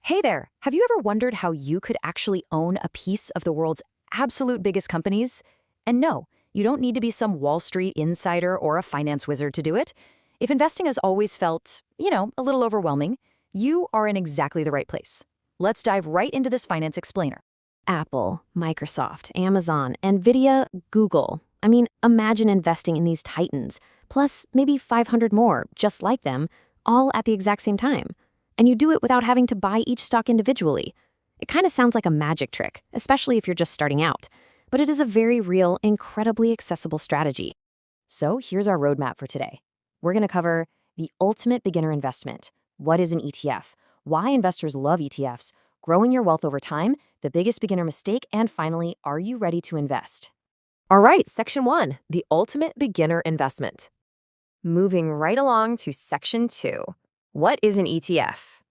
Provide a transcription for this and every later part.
Hey there, have you ever wondered how you could actually own a piece of the world's absolute biggest companies? And no, you don't need to be some Wall Street insider or a finance wizard to do it. If investing has always felt, a little overwhelming, you are in exactly the right place. Let's dive right into this finance explainer. Apple, Microsoft, Amazon, Nvidia, Google. Imagine investing in these titans, plus maybe 500 more, just like them, all at the exact same time. And you do it without having to buy each stock individually. It kind of sounds like a magic trick, especially if you're just starting out. But it is a very real, incredibly accessible strategy. So here's our roadmap for today. We're going to cover the ultimate beginner investment. What is an ETF? Why investors love ETFs? Growing your wealth over time, the biggest beginner mistake, and finally, are you ready to invest? All right, Section 1, the ultimate beginner investment. Moving right along to Section 2. What is an ETF?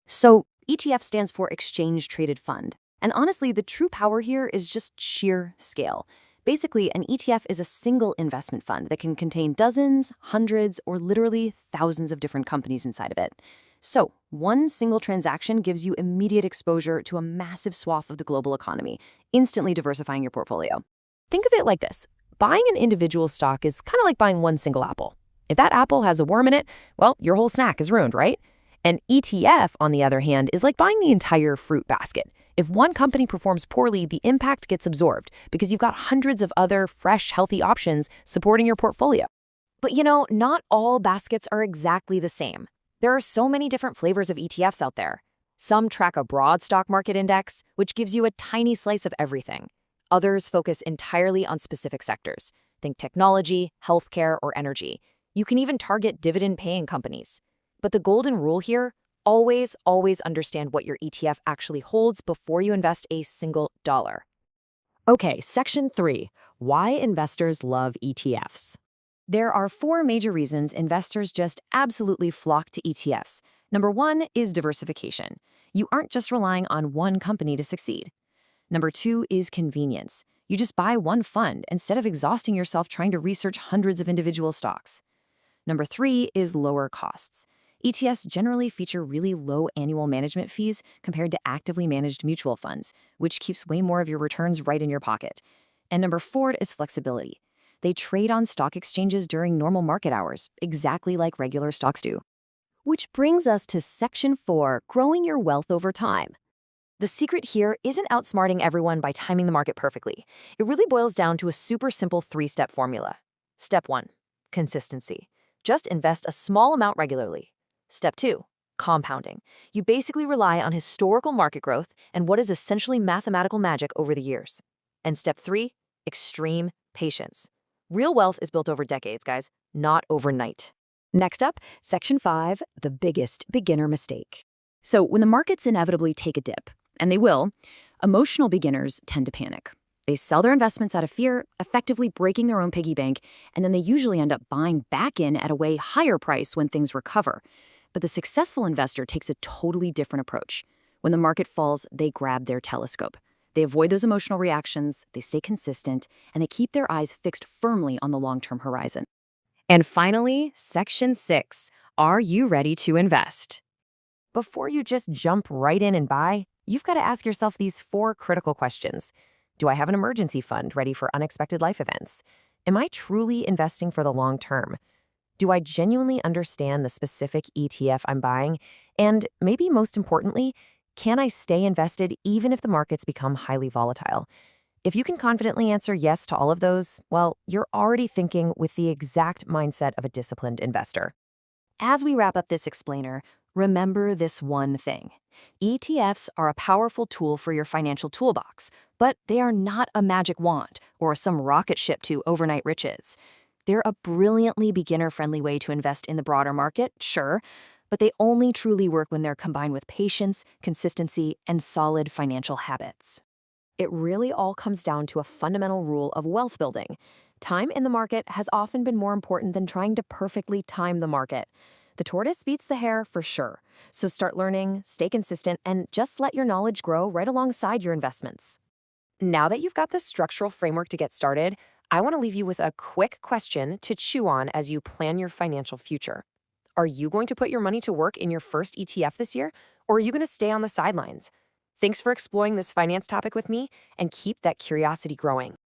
So, ETF stands for Exchange Traded Fund. And honestly, the true power here is just sheer scale. Basically, an ETF is a single investment fund that can contain dozens, hundreds, or literally thousands of different companies inside of it. So, one single transaction gives you immediate exposure to a massive swath of the global economy, instantly diversifying your portfolio. Think of it like this. Buying an individual stock is kind of like buying one single apple. If that apple has a worm in it, well, your whole snack is ruined, right? An ETF, on the other hand, is like buying the entire fruit basket. If one company performs poorly, the impact gets absorbed because you've got hundreds of other fresh, healthy options supporting your portfolio. But not all baskets are exactly the same. There are so many different flavors of ETFs out there. Some track a broad stock market index, which gives you a tiny slice of everything. Others focus entirely on specific sectors. Think technology, healthcare, or energy. You can even target dividend-paying companies. But the golden rule here, always understand what your ETF actually holds before you invest a single dollar. Okay, Section 3, why investors love ETFs. There are 4 major reasons investors just absolutely flock to ETFs. Number 1 is diversification. You aren't just relying on one company to succeed. Number 2 is convenience. You just buy one fund instead of exhausting yourself trying to research hundreds of individual stocks. Number 3 is lower costs. ETFs generally feature really low annual management fees compared to actively managed mutual funds, which keeps way more of your returns right in your pocket. And number 4 is flexibility. They trade on stock exchanges during normal market hours, exactly like regular stocks do. Which brings us to Section 4, growing your wealth over time. The secret here isn't outsmarting everyone by timing the market perfectly. It really boils down to a super simple 3-step formula. Step 1, consistency. Just invest a small amount regularly. Step 2, compounding. You basically rely on historical market growth and what is essentially mathematical magic over the years. And step 3, extreme patience. Real wealth is built over decades, guys, not overnight. Next up, Section 5, the biggest beginner mistake. So when the markets inevitably take a dip, and they will, emotional beginners tend to panic. They sell their investments out of fear, effectively breaking their own piggy bank, and then they usually end up buying back in at a way higher price when things recover. But the successful investor takes a totally different approach. When the market falls, they grab their telescope. They avoid those emotional reactions, they stay consistent, and they keep their eyes fixed firmly on the long-term horizon. And finally, Section 6, are you ready to invest? Before you just jump right in and buy, you've got to ask yourself these 4 critical questions. Do I have an emergency fund ready for unexpected life events? Am I truly investing for the long term? Do I genuinely understand the specific ETF I'm buying? And maybe most importantly, can I stay invested even if the markets become highly volatile? If you can confidently answer yes to all of those, well, you're already thinking with the exact mindset of a disciplined investor. As we wrap up this explainer, remember this one thing. ETFs are a powerful tool for your financial toolbox, but they are not a magic wand or some rocket ship to overnight riches. They're a brilliantly beginner-friendly way to invest in the broader market, sure, but they only truly work when they're combined with patience, consistency, and solid financial habits. It really all comes down to a fundamental rule of wealth building. Time in the market has often been more important than trying to perfectly time the market. The tortoise beats the hare for sure. So start learning, stay consistent, and just let your knowledge grow right alongside your investments. Now that you've got the structural framework to get started, I want to leave you with a quick question to chew on as you plan your financial future. Are you going to put your money to work in your first ETF this year? Or are you going to stay on the sidelines? Thanks for exploring this finance topic with me, and keep that curiosity growing.